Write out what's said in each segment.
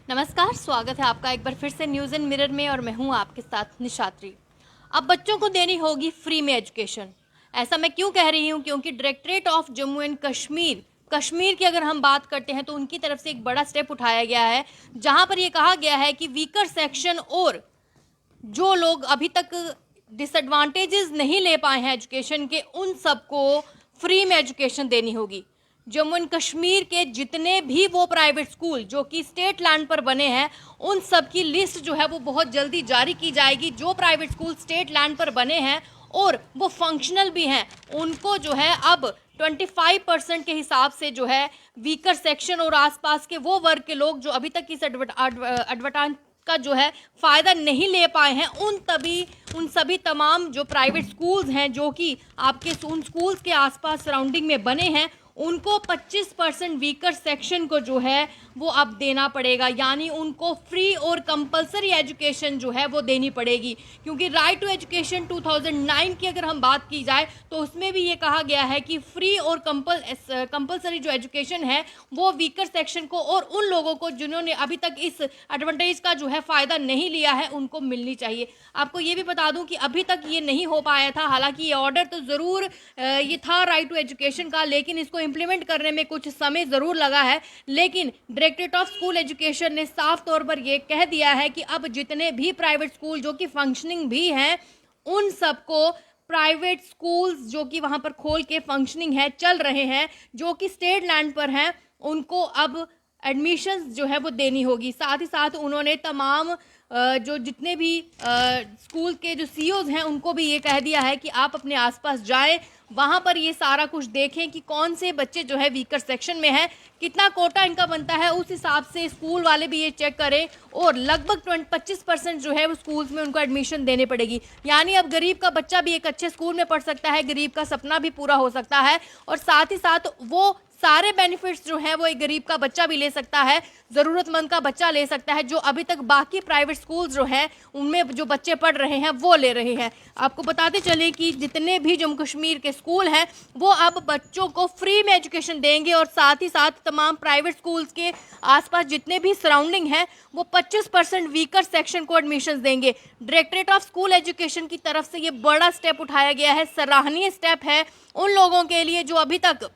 नमस्कार, स्वागत है आपका एक बार फिर से न्यूज़ इन मिरर में और मैं हूं आपके साथ निशात्री। अब बच्चों को देनी होगी फ्री में एजुकेशन। ऐसा मैं क्यों कह रही हूं? क्योंकि directorate of Jammu and Kashmir की अगर हम बात करते हैं तो उनकी तरफ से एक बड़ा स्टेप उठाया गया है, जहां पर यह कहा गया है कि वीकर सेक्शन और जो लोग अभी तक डिसएडवांटेजेस नहीं ले पाए हैं एजुकेशन के, उन सबको फ्री में एजुकेशन देनी होगी। जम्मू एंड कश्मीर के जितने भी वो प्राइवेट स्कूल जो कि स्टेट लैंड पर बने हैं, उन सब की लिस्ट जो है वो बहुत जल्दी जारी की जाएगी। जो प्राइवेट स्कूल स्टेट लैंड पर बने हैं और वो फंक्शनल भी हैं, उनको जो है अब 25% के हिसाब से जो है वीकर सेक्शन और आसपास के वो वर्ग के लोग जो अभी तक इस एडवर्टाइज का जो है फ़ायदा नहीं ले पाए हैं, उन सभी तमाम जो प्राइवेट स्कूल्स हैं जो कि आपके उन स्कूल्स के आसपास सराउंडिंग में बने हैं, उनको 25% वीकर सेक्शन को जो है वो अब देना पड़ेगा। यानी उनको फ्री और कंपलसरी एजुकेशन जो है वो देनी पड़ेगी। क्योंकि राइट टू एजुकेशन 2009 की अगर हम बात की जाए तो उसमें भी ये कहा गया है कि फ्री और कंपलसरी जो एजुकेशन है वो वीकर सेक्शन को और उन लोगों को जिन्होंने अभी तक इस एडवांटेज का जो है फ़ायदा नहीं लिया है, उनको मिलनी चाहिए। आपको ये भी बता दूं कि अभी तक ये नहीं हो पाया था। हालांकि ये ऑर्डर तो ज़रूर ये था राइट टू एजुकेशन का, लेकिन इसको इम्प्लीमेंट करने में कुछ समय ज़रूर लगा है। लेकिन डायरेक्टरेट ऑफ स्कूल एजुकेशन ने साफ तौर पर यह कह दिया है कि अब जितने भी प्राइवेट स्कूल जो कि फंक्शनिंग भी हैं, उन सबको प्राइवेट स्कूल्स जो कि वहाँ पर खोल के फंक्शनिंग है, चल रहे हैं, जो कि स्टेट लैंड पर हैं, उनको अब एडमिशन्स जो है वो देनी होगी। साथ ही साथ उन्होंने तमाम जो जितने भी स्कूल के जो सीईओज हैं उनको भी ये कह दिया है कि आप अपने आसपास जाएं, वहाँ पर ये सारा कुछ देखें कि कौन से बच्चे जो है वीकर सेक्शन में हैं, कितना कोटा इनका बनता है, उस हिसाब से स्कूल वाले भी ये चेक करें और लगभग 25% जो है वो स्कूल्स में उनको एडमिशन देने पड़ेगी। यानी अब गरीब का बच्चा भी एक अच्छे स्कूल में पढ़ सकता है, गरीब का सपना भी पूरा हो सकता है और साथ ही साथ वो सारे बेनिफिट्स जो है वो एक गरीब का बच्चा भी ले सकता है, ज़रूरतमंद का बच्चा ले सकता है, जो अभी तक बाकी प्राइवेट स्कूल्स जो हैं उनमें जो बच्चे पढ़ रहे हैं वो ले रहे हैं। आपको बताते चले कि जितने भी जम्मू कश्मीर के स्कूल हैं वो अब बच्चों को फ्री में एजुकेशन देंगे और साथ ही साथ तमाम प्राइवेट स्कूल्स के आसपास जितने भी सराउंडिंग हैं वो 25% वीकर सेक्शन को एडमिशन देंगे। डायरेक्टरेट ऑफ स्कूल एजुकेशन की तरफ से ये बड़ा स्टेप उठाया गया है, सराहनीय स्टेप है उन लोगों के लिए जो अभी तक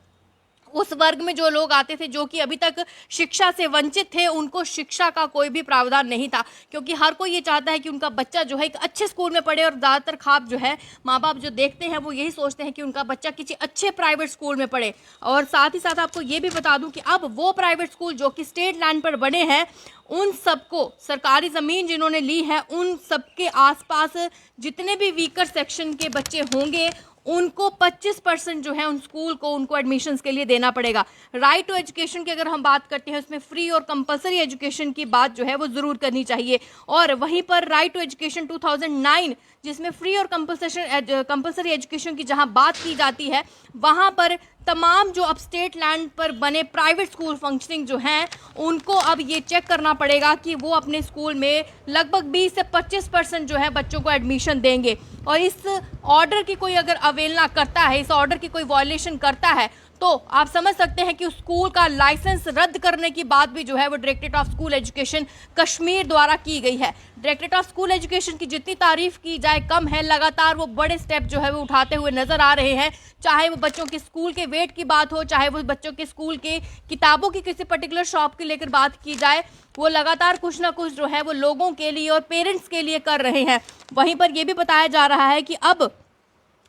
उस वर्ग में जो लोग आते थे जो कि अभी तक शिक्षा से वंचित थे, उनको शिक्षा का कोई भी प्रावधान नहीं था। क्योंकि हर कोई ये चाहता है कि उनका बच्चा जो है एक अच्छे स्कूल में पढ़े और ज़्यादातर ख्वाब जो है माँ बाप जो देखते हैं वो यही सोचते हैं कि उनका बच्चा किसी अच्छे प्राइवेट स्कूल में पढ़े। और साथ ही साथ आपको ये भी बता दूं कि अब वो प्राइवेट स्कूल जो कि स्टेट लैंड पर बने हैं, उन सबको सरकारी ज़मीन जिन्होंने ली है, उन सबके आसपास जितने भी वीकर सेक्शन के बच्चे होंगे उनको 25% जो है उन स्कूल को उनको एडमिशन्स के लिए देना पड़ेगा। राइट टू एजुकेशन की अगर हम बात करते हैं उसमें फ्री और कंपलसरी एजुकेशन की बात जो है वो ज़रूर करनी चाहिए। और वहीं पर राइट टू एजुकेशन 2009 जिसमें फ्री और कंपलसरी एजुकेशन की जहां बात की जाती है, वहां पर तमाम जो अब स्टेट लैंड पर बने प्राइवेट स्कूल फंक्शनिंग जो हैं उनको अब ये चेक करना पड़ेगा कि वो अपने स्कूल में लगभग 20 से 25% जो है बच्चों को एडमिशन देंगे। और इस ऑर्डर की कोई अगर अवहेलना करता है, इस ऑर्डर की कोई वायलेशन करता है, तो आप समझ सकते हैं कि उस स्कूल का लाइसेंस रद्द करने की बात भी जो है वो directorate of school education Kashmir द्वारा की गई है। डायरेक्टरेट ऑफ स्कूल एजुकेशन की जितनी तारीफ की जाए कम है, लगातार वो बड़े स्टेप जो है वो उठाते हुए नजर आ रहे हैं। चाहे वो बच्चों के स्कूल के वेट की बात हो, चाहे वो बच्चों के स्कूल के किताबों की किसी पर्टिकुलर शॉप की लेकर बात की जाए, वो लगातार कुछ ना कुछ जो है वो लोगों के लिए और पेरेंट्स के लिए कर रहे हैं। वहीं पर यह भी बताया जा रहा है कि अब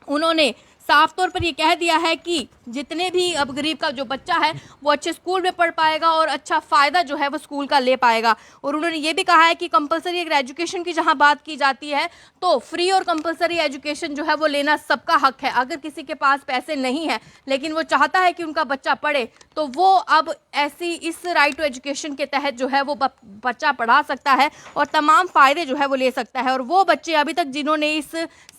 उन्होंने साफ तौर पर ये कह दिया है कि जितने भी अब गरीब का जो बच्चा है वो अच्छे स्कूल में पढ़ पाएगा और अच्छा फ़ायदा जो है वो स्कूल का ले पाएगा। और उन्होंने ये भी कहा है कि कंपलसरी अगर एजुकेशन की जहाँ बात की जाती है तो फ्री और कंपलसरी एजुकेशन जो है वो लेना सबका हक है। अगर किसी के पास पैसे नहीं है लेकिन वो चाहता है कि उनका बच्चा पढ़े, तो वो अब ऐसी इस राइट टू एजुकेशन के तहत जो है वो बच्चा पढ़ा सकता है और तमाम फ़ायदे जो है वो ले सकता है। और वो बच्चे अभी तक जिन्होंने इस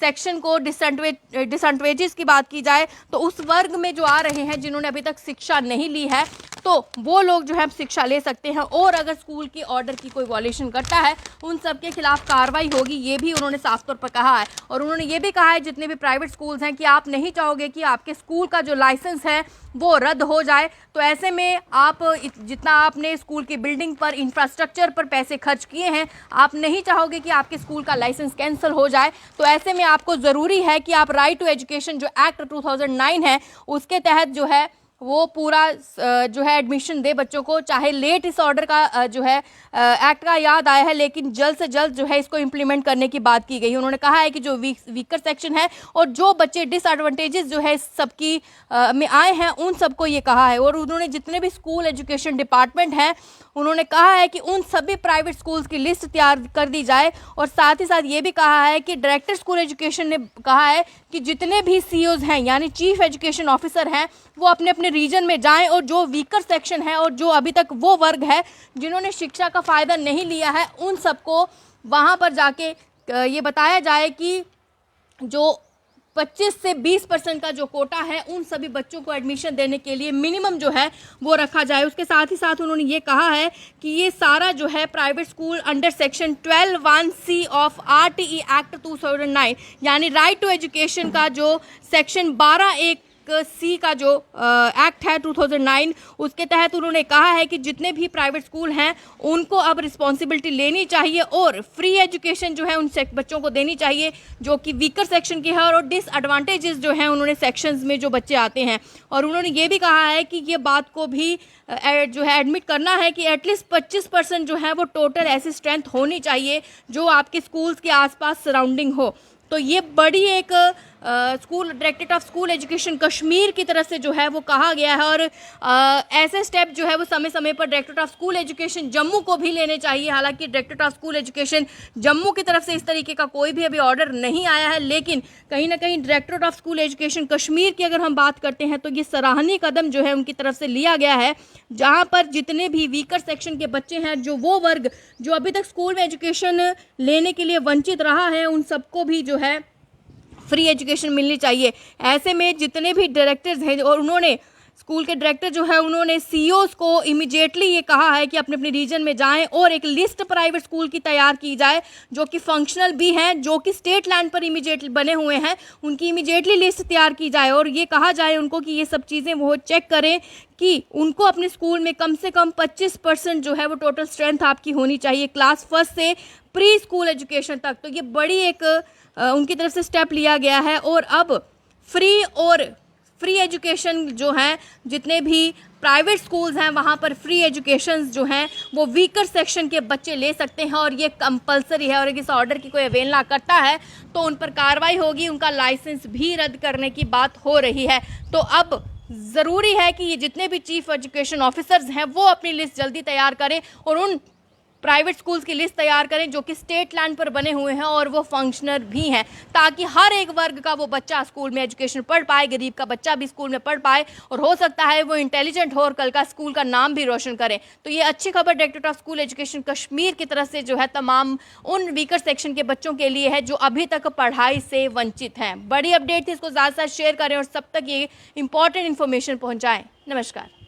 सेक्शन को डिसएडवांटेजेस की की बात की जाए तो उस वर्ग में जो आ रहे हैं जिन्होंने अभी तक शिक्षा नहीं ली है, तो वो लोग जो है शिक्षा ले सकते हैं। और अगर स्कूल की ऑर्डर की कोई वॉल्यूशन करता है उन सब के खिलाफ कार्रवाई होगी, ये भी उन्होंने साफ तौर पर कहा है। और उन्होंने ये भी कहा है जितने भी प्राइवेट स्कूल्स हैं कि आप नहीं चाहोगे कि आपके स्कूल का जो लाइसेंस है वो रद्द हो जाए, तो ऐसे में आप जितना आपने स्कूल की बिल्डिंग पर, इंफ्रास्ट्रक्चर पर पैसे खर्च किए हैं, आप नहीं चाहोगे कि आपके स्कूल का लाइसेंस कैंसिल हो जाए। तो ऐसे में आपको ज़रूरी है कि आप राइट टू एजुकेशन जो एक्ट 2009 है उसके तहत जो है वो पूरा जो है एडमिशन दे बच्चों को। चाहे लेट इस ऑर्डर का जो है एक्ट का याद आया है, लेकिन जल्द से जल्द जो है इसको इम्प्लीमेंट करने की बात की गई। उन्होंने कहा है कि जो वीकर सेक्शन है और जो बच्चे डिसएडवांटेजेस जो है सबकी में आए हैं उन सबको ये कहा है। और उन्होंने जितने भी स्कूल एजुकेशन डिपार्टमेंट हैं उन्होंने कहा है कि उन सभी प्राइवेट स्कूल्स की लिस्ट तैयार कर दी जाए। और साथ ही साथ ये भी कहा है कि डायरेक्टर स्कूल एजुकेशन ने कहा है कि जितने भी सीईओज हैं यानी चीफ एजुकेशन ऑफिसर हैं वो अपने अपने रीजन में जाएं और जो वीकर सेक्शन है और जो अभी तक वो वर्ग है जिन्होंने शिक्षा का फ़ायदा नहीं लिया है उन सबको वहाँ पर जाके ये बताया जाए कि जो 25 से 20% का जो कोटा है उन सभी बच्चों को एडमिशन देने के लिए मिनिमम जो है वो रखा जाए। उसके साथ ही साथ उन्होंने ये कहा है कि ये सारा जो है private school under section 12(1)(c) of RTE act 2009 यानी राइट टू एजुकेशन का जो सेक्शन 12(1)(c) का जो एक्ट है 2009 उसके तहत उन्होंने कहा है कि जितने भी प्राइवेट स्कूल हैं उनको अब रिस्पॉन्सिबिलिटी लेनी चाहिए और फ्री एजुकेशन जो है उन बच्चों को देनी चाहिए जो कि वीकर सेक्शन के हैं और डिसएडवांटेजेस जो हैं उन्होंने सेक्शंस में जो बच्चे आते हैं। और उन्होंने ये भी कहा है कि ये बात को भी जो है एडमिट करना है कि एटलीस्ट 25% जो है वो टोटल ऐसी स्ट्रेंथ होनी चाहिए जो आपके स्कूल्स के आसपास सराउंडिंग हो। तो ये बड़ी एक school directorate of school education Kashmir की तरफ से जो है वो कहा गया है। और ऐसे स्टेप जो है वो समय समय पर directorate of school education Jammu को भी लेने चाहिए। हालांकि directorate of school education Jammu की तरफ से इस तरीके का कोई भी अभी ऑर्डर नहीं आया है, लेकिन कहीं ना कहीं directorate of school education Kashmir की अगर हम बात करते हैं तो ये सराहनीय कदम जो है उनकी तरफ से लिया गया है, जहाँ पर जितने भी वीकर सेक्शन के बच्चे हैं, जो वो वर्ग जो अभी तक स्कूल में एजुकेशन लेने के लिए वंचित रहा है, उन सबको भी जो है फ्री एजुकेशन मिलनी चाहिए। ऐसे में जितने भी डायरेक्टर्स हैं और उन्होंने स्कूल के डायरेक्टर जो है उन्होंने सीईओज को इमीडिएटली ये कहा है कि अपने अपने रीजन में जाएं और एक लिस्ट प्राइवेट स्कूल की तैयार की जाए जो कि फंक्शनल भी हैं, जो कि स्टेट लैंड पर इमीडिएटली बने हुए हैं, उनकी इमीडिएटली लिस्ट तैयार की जाए और ये कहा जाए उनको कि ये सब चीज़ें वो चेक करें कि उनको अपने स्कूल में कम से कम 25% जो है वो टोटल स्ट्रेंथ आपकी होनी चाहिए क्लास फर्स्ट से प्री स्कूल एजुकेशन तक। तो ये बड़ी एक उनकी तरफ से स्टेप लिया गया है। और अब फ्री एजुकेशन जो हैं जितने भी प्राइवेट स्कूल्स हैं वहाँ पर फ्री एजुकेशन जो हैं वो वीकर सेक्शन के बच्चे ले सकते हैं और ये कंपलसरी है। और इस ऑर्डर की कोई अवहेलना करता है तो उन पर कार्रवाई होगी, उनका लाइसेंस भी रद्द करने की बात हो रही है। तो अब ज़रूरी है कि ये जितने भी चीफ एजुकेशन ऑफिसर्स हैं वो अपनी लिस्ट जल्दी तैयार करें और उन प्राइवेट स्कूल्स की लिस्ट तैयार करें जो कि स्टेट लैंड पर बने हुए हैं और वो फंक्शनल भी हैं, ताकि हर एक वर्ग का वो बच्चा स्कूल में एजुकेशन पढ़ पाए, गरीब का बच्चा भी स्कूल में पढ़ पाए और हो सकता है वो इंटेलिजेंट हो और कल का स्कूल का नाम भी रोशन करे। तो ये अच्छी खबर directorate of school education Kashmir की तरफ से जो है तमाम उन वीकर सेक्शन के बच्चों के लिए है जो अभी तक पढ़ाई से वंचित हैं। बड़ी अपडेट थी, इसको ज़्यादा से ज़्यादा शेयर करें और सब तक ये इंपॉर्टेंट इन्फॉर्मेशन पहुँचाएँ। नमस्कार।